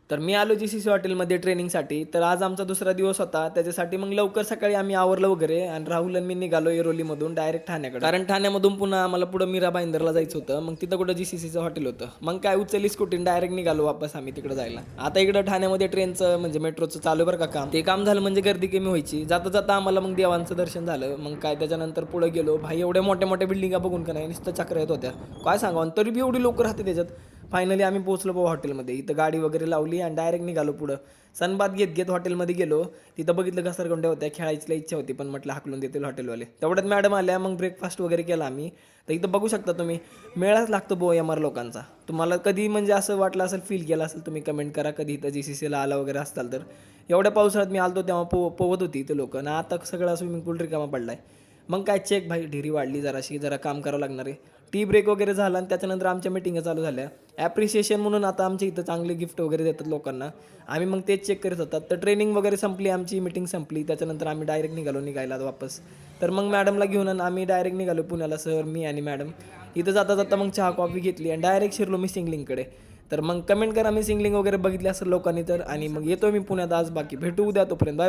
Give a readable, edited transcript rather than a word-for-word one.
तर मी आलो GCC हॉटेलमध्ये ट्रेनिंगसाठी. तर आज आमचा दुसरा दिवस होता. त्याच्यासाठी मग लवकर सकाळी आम्ही आवरलं वगैरे आणि राहुल आणि मी निघालो ऐरोलीमधून डायरेक्ट ठाण्याकडे. कारण ठाण्यामधून पुन्हा आम्हाला पुढं मीरा भाईंदरला जायचं होतं. मग तिथं कुठं GCCचं हॉटेल होतं. मग काय उचलली स्कूटी डायरेक्ट निघालो वापस आम्ही तिकडे जायला. आता इकडं ठाण्यामध्ये ट्रेनचं म्हणजे मेट्रोचं चालू बरं का काम. ते काम झालं म्हणजे गर्दी कमी व्हायची. जाता जाता आम्हाला मग देवांचं दर्शन झालं. मग काय त्याच्यानंतर पुढे गेलो. भाई एवढ्या मोठ्या मोठ्या बिल्डिंगा बघून का नाही नुसतं चक्र येत होत्या. काय सांगावं तरी बी एवढी लोक राहते त्याच्यात. फायनली आम्ही पोहोचलो बाबा हॉटेलमध्ये. इथं गाडी वगैरे लावली आणि डायरेक्ट निघालो पुढं. सनबाथ घेत घेत हॉटेलमध्ये गेलो. तिथं बघितलं घसरगुंड्या होत्या. खेळायची लई इच्छा होती पण म्हटलं हाकलून देतील हॉटेलवाले. तेवढ्यात मॅडम आल्या. मग ब्रेकफास्ट वगैरे केला आम्ही. तर इथं बघू शकता तुम्ही मेळाच लागतो MR लोकांचा. तुम्हाला कधी म्हणजे असं वाटलं असेल फील केलं असेल तुम्ही कमेंट करा कधी इथं GCCला आला वगैरे असाल तर. एवढ्या पावसाळ्यात मी आलतो तेव्हा पोहत होती इथं लोकं आणि आता सगळा स्विमिंग पूल रिकामा पडलाय. मग काय चेक भाई ढिरी वाढली जराशी जरा काम करावं लागणार आहे. टी ब्रेक वगैरे झाला आणि त्याच्यानंतर आमच्या मीटिंग चालू झाल्या. ॲप्रिसिएशन म्हणून आता आमच्या इथं चांगले गिफ्ट वगैरे देतात लोकांना. आम्ही मग तेच चेक करत होतात. तर ट्रेनिंग वगैरे संपली आमची मीटिंग संपली. त्याच्यानंतर आम्ही डायरेक्ट निघायला वापस. तर मग मॅडमला घेऊन आणि आम्ही डायरेक्ट निघालो पुण्याला सर मी आणि मॅडम. इथं जाता जाता मग चहा कॉफी घेतली आणि डायरेक्ट शिरलो मी सिंगलिंगकडे. तर मग कमेंट करा मी सिंगलिंग वगैरे बघितली असेल लोकांनी तर आणि मग येतो मी पुण्यात आज बाकी भेटू उद्या तोपर्यंत बाय.